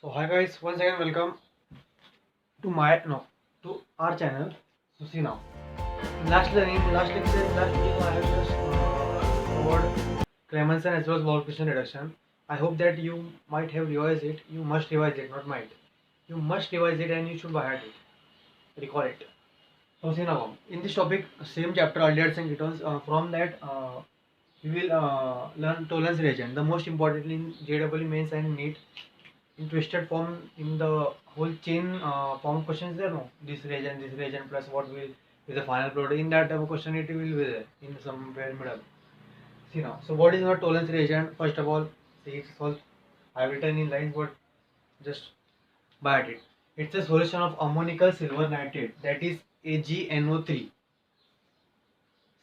So hi guys, once again welcome to my no to our channel. So see now, last lecture, last video I have just covered Clemenson as well as Ball-Piston reduction. I hope that you might have revised it. You must revise it, not might. You must revise it and you should by heart it. Recall it. So see now, in this topic, same chapter aldehys and ketones. From that, we will learn tolerance reagent. The most important in JEE mains and NEET in twisted form in the whole chain form questions there no this reagent plus what will be the final product in that type of question it will be there in somewhere middle. See now, so what is our tolerance reagent? First of all, see it's all I have written in lines but just by it. It's a solution of ammonical silver nitrate, that is AgNO3.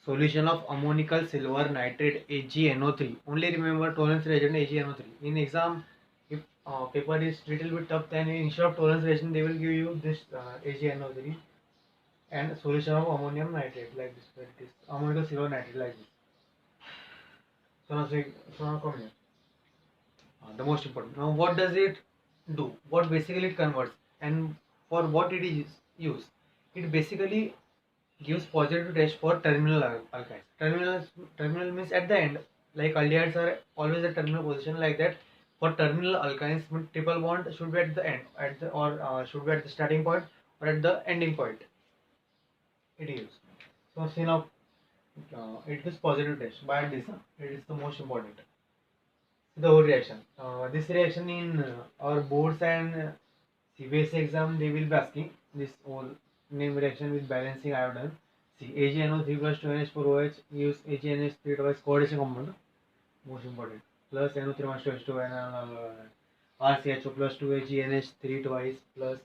Solution of ammonical silver nitrate AgNO3. Only remember tolerance reagent AgNO3. In exam, if paper is little bit tough, then instead of tolerance reagent they will give you this AgNO3 and solution of ammonium nitrate like this. Like this ammonical silver nitrate like this. So now come here. The most important. Now what does it do? What basically it converts and for what it is used? It basically gives positive test for terminal alkynes. Terminal means at the end. Like aldehydes are always a terminal position like that. For terminal alkynes, triple bond should be at the end, should be at the starting point or at the ending point. It is. So see now, it gives positive test. By this, it is the most important. The whole reaction. This reaction in our boards and CBSE exam they will be asking this whole name reaction with balancing iodine. See AgNO3 plus 2NH4OH use AgNH3 twice coordination compound, most important, plus NO3 minus 2H2 and RCHO plus 2AgNH3 twice plus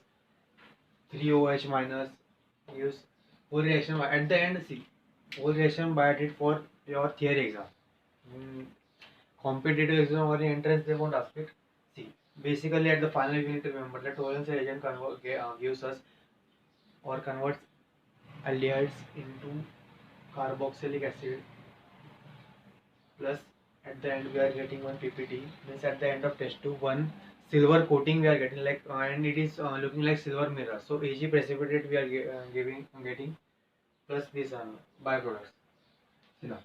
3OH minus use whole reaction at the end. See whole reaction by it for your theory exam. In competitive exam or in entrance they won't ask it. See basically at the final we need to remember that tolerance reagent gives us or converts aldehydes into carboxylic acid plus at the end we are getting one PPT, means at the end of test 2 one silver coating we are getting like and it is looking like silver mirror, so Ag precipitate we are getting plus this byproducts. See now,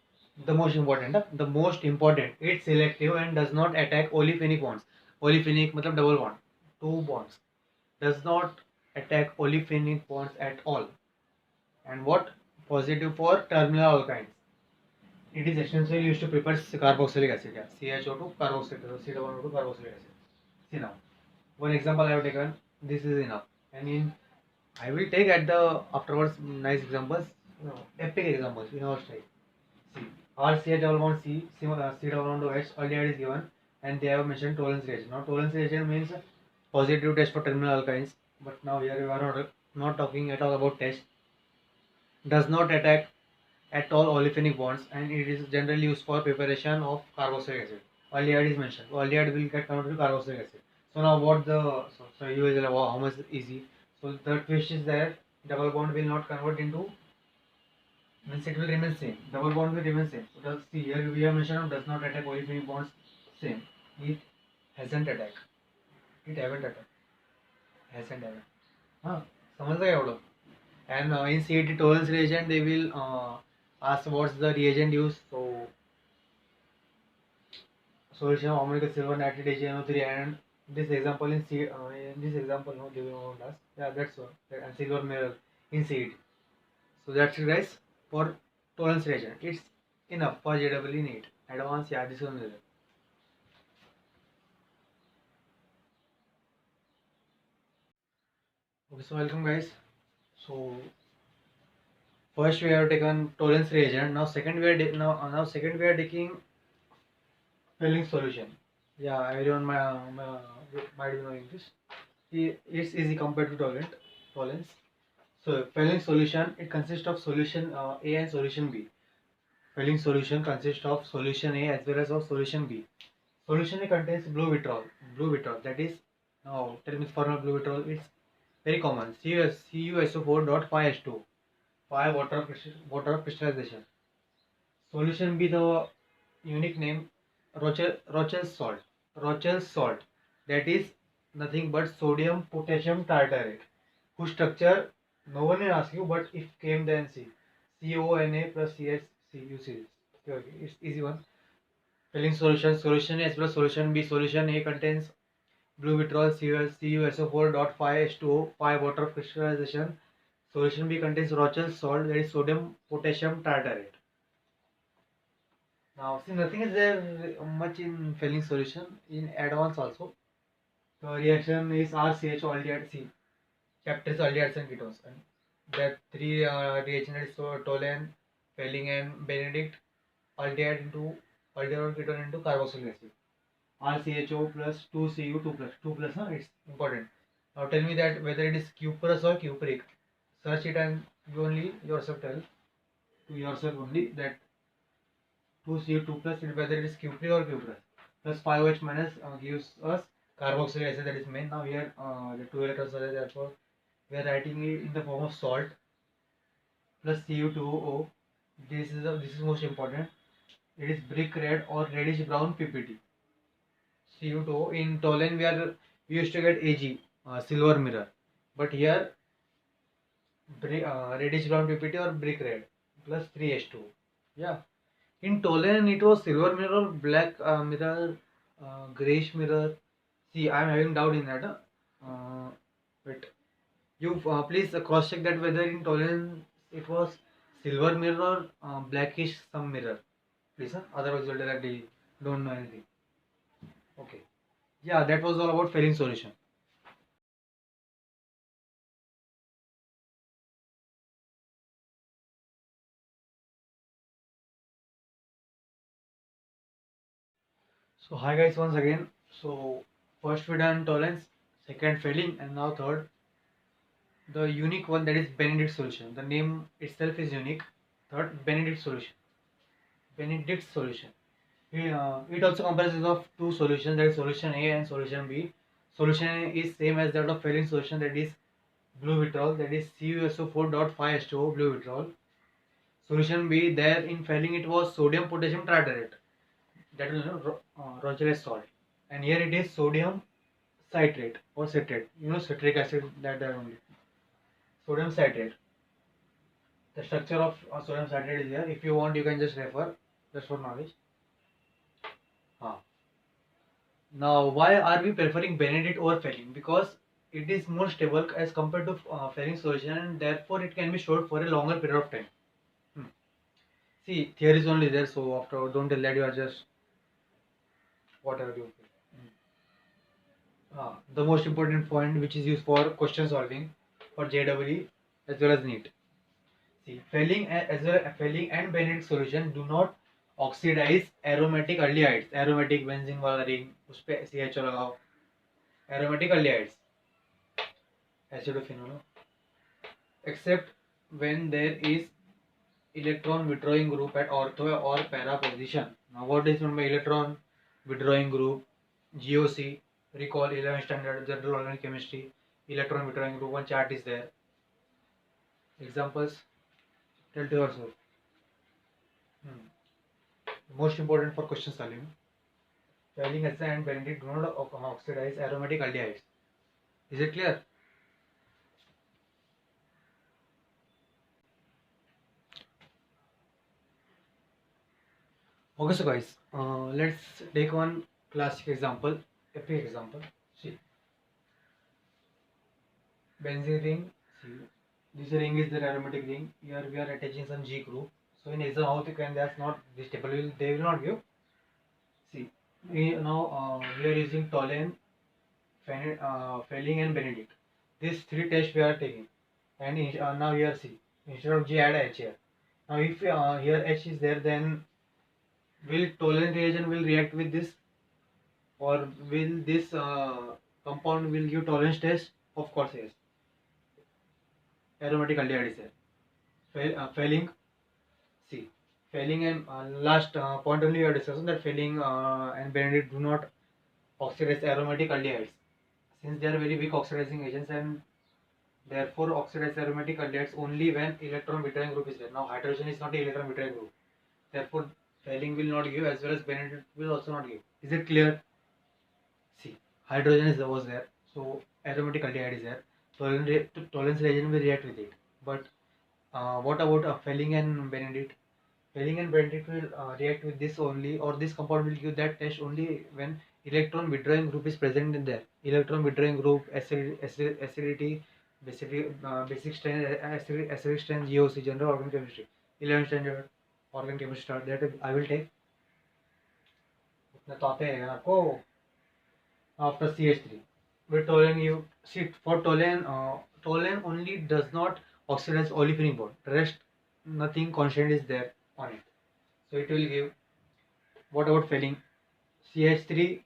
the most important it's selective and does not attack olefinic bonds. Olefinic matlab double bond, two bonds, does not attack olefinic bonds at all. And what positive for terminal alkynes. It is essentially used to prepare carboxylic acid. Yeah. CHO2 carboxylic acid, C2O2 carboxylic acid. See now, one example I have taken. This is enough. And in I will take at the afterwards nice examples, epic examples in our style. See, RCH double bond C double bond OH aldehyde is given, and they have mentioned tolerance reagent. Now tolerance reagent means positive test for terminal alkynes. But now here we are not talking at all about test. Does not attack at all olefinic bonds and it is generally used for preparation of carboxylic acid. Aldehyde is mentioned. Aldehyde will get converted to carboxylic acid. So now what the you will say, wow, how much easy. So the twist is that double bond will not convert into, means it will remain same. Double bond will remain same. So does see here we have mentioned does not attack olefinic bonds same. It hasn't attack. It haven't attack. Hasn't attack. हाँ समझ गए आप लोग. And in CET tolerance reagent they will ask what's the reagent used. So solution of ammonium silver nitrate AgNO3 and this example in this example no they will not ask. Yeah, that's all. And silver mirror in CET. So that's it guys for tolerance reagent. It's enough for JEE NEET. Advanced, yeah, this one is it. Okay, so welcome guys. So first we have taken tolerance reagent. Now second we are second we are taking Fehling solution. Yeah, everyone might be knowing this. It's easy compared to tolerance. So Fehling solution, it consists of solution A and solution B. Fehling solution consists of solution A as well as of solution B. Solution A contains blue vitriol. Blue vitriol, that is, now tell me formula blue vitriol. It's very common. CuSO4.5H2. 5 water of crystallization. Solution B, the unique name Rochel's salt. Rochel's salt. That is nothing but sodium potassium tartarate, whose structure no one will ask you, but if came then see CONA plus CHC, you see this. Okay, it's easy one. Filling solution A as well as solution B. Solution A contains blue vitriol CuSO4 dot 5H2O 5 water crystallization. Solution B contains Rochelle salt, that is sodium potassium tartarate. Now see, nothing is there much in Fehling solution. In advance also, the reaction is RCH aldehyde C, captures aldehydes and ketones, and that three reagents is toluene, Fehling and Benedict, aldehyde into aldehyde or ketone into carboxylic acid. RCHO plus 2Cu 2 plus, huh? It's important. Now tell me that whether it is cuprous or cupric. Search it and you only yourself tell to yourself only that 2Cu2 plus, whether it is cupric or cuprous. Plus 5OH minus gives us carboxylic acid, that is main. Now here the 2 electrons are there, therefore we are writing it in the form of salt plus Cu2O. This is most important. It is brick red or reddish brown PPT. Cu2O. In toluene we used to get Ag, silver mirror, but here reddish brown PPT or brick red plus 3H2O. Yeah. In toluene it was silver mirror or black mirror, grayish mirror. See, I am having doubt in that. But you please cross check that whether in toluene it was silver mirror or blackish some mirror. Please, otherwise you'll tell that they don't know anything. Okay. Yeah, that was all about Fehling solution. So hi guys, once again. So first we done tolerance, second Fehling, and now third the unique one, that is Benedict solution. The name itself is unique. Third, Benedict solution. Benedict solution. It also comprises of two solutions, that is solution A and solution B. Solution A is same as that of Fehling solution, that is blue vitriol, that is CuSO4.5H2O blue vitriol. Solution B, there in Fehling it was sodium potassium tartarate, that is Rochelle salt, and here it is sodium citrate or citrate. You know citric acid, that only. Sodium citrate. The structure of sodium citrate is here. If you want, you can just refer, just for knowledge. Now, why are we preferring Benedict over Fehling? Because it is more stable as compared to Fehling solution, and therefore it can be stored for a longer period of time. See, theory is only there, so after don't tell that you are just whatever you feel. The most important point, which is used for question solving for JEE as well as NEET. See, Fehling and Benedict solution do not oxidize aromatic aldehydes. Aromatic benzene वाला ring, उस पे CHO लगाओ. Aromatic aldehydes, acidophenol, except when there is electron withdrawing group at ortho or para position. Now, what is meant by electron withdrawing group? GOC. Recall 11th standard General Organic Chemistry. Electron withdrawing group. One chart is there. Examples. Tell to yourself. Most important for question solving. Fehling acid and Benedict do not oxidize aromatic aldehydes. Is it clear? Okay, so guys, let's take one classic example, epic example. See, benzene ring. See, this ring is the aromatic ring. Here we are attaching some G group. So in exam, how they can, that's not this table. They will not give. See, now we are using toluene, Fehling and Benedict. These three tests we are taking, and now here see, instead of G add H here. Now if here H is there, then will toluene reagent will react with this, or will this compound will give tolerance test? Of course yes. Aromatic aldehyde is there. Fehling, see, Fehling and last point only we are discussing that Fehling and Benedict do not oxidize aromatic aldehydes, since they are very weak oxidizing agents, and therefore oxidize aromatic aldehydes only when electron withdrawing group is there. Now hydrogen is not an electron withdrawing group, therefore Fehling will not give as well as Benedict will also not give. Is it clear? See, hydrogen was there, So aromatic aldehyde is there. Tolerance reagent will react with it. But what about Fehling and Benedict? Fehling and Benedict will react with this only, or this compound will give that test only when electron withdrawing group is present in there. Electron withdrawing group, acidity, basic strength, acidic strength, GOC, general organ chemistry, 11th standard organ chemistry start. That I will take. उतना तो आते हैं आपको after CH3. With toluene, you see for toluene, toluene only does not oxidize olefinic bond. Rest nothing constant is there on it. So it will give. What about Fehling? CH3,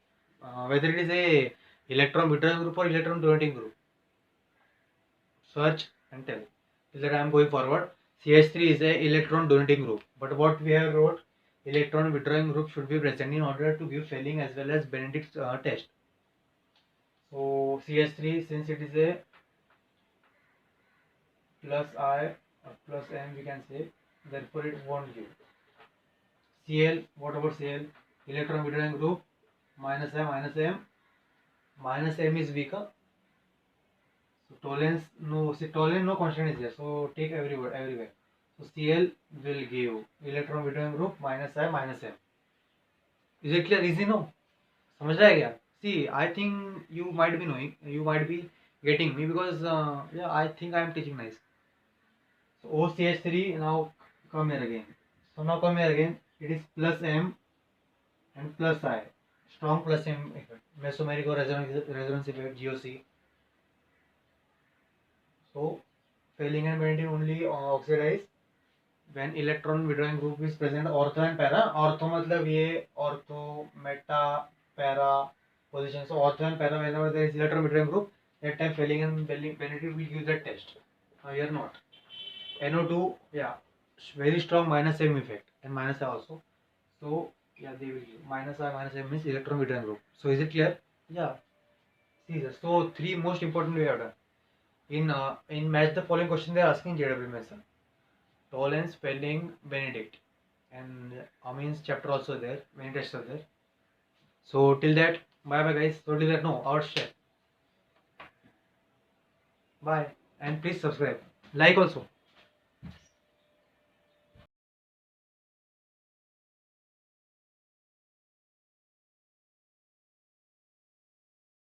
whether it is a electron withdrawing group or electron donating group. Search and tell. Till that I am going forward. CH3 is a electron donating group. But what we have wrote, electron withdrawing group should be present in order to give Fehling as well as Benedict's test. So CH3, since it is a plus I plus M, we can say, therefore it won't give. Cl, what about Cl? Electron withdrawing group, minus I minus M. Minus M is weaker. So tolerance, no, see tolerance no constant is there. So take everywhere. So Cl will give electron withdrawing group minus I minus M. Is it clear? Easy? No? समझ रहा है क्या? See, I think you might be knowing, you might be getting me because yeah, I think I am teaching nice. So OCH3 now come here again. So now come here again. It is plus M and plus I. Strong plus M effect. Mesomeric or resonance effect, GOC. So Fehling and Benedict only oxidize when electron withdrawing group is present. Ortho and para. Ortho मतलब ये ortho, meta, para position. So ortho and para, whenever there is electron withdrawing group, that time Fehling and Benedict will give that test. Here not. NO2, yeah, very strong minus M effect and minus I also. So yeah, they will give minus I minus M means electron withdrawing group. So is it clear? Yeah. See this. So three most important we have done. In match the following question they are asking JW Mason. Tollens, Fehling, Benedict, and Amin's chapter also there. Many tests are there. So till that, bye bye guys. So till that, no, our share. Bye and please subscribe, like also.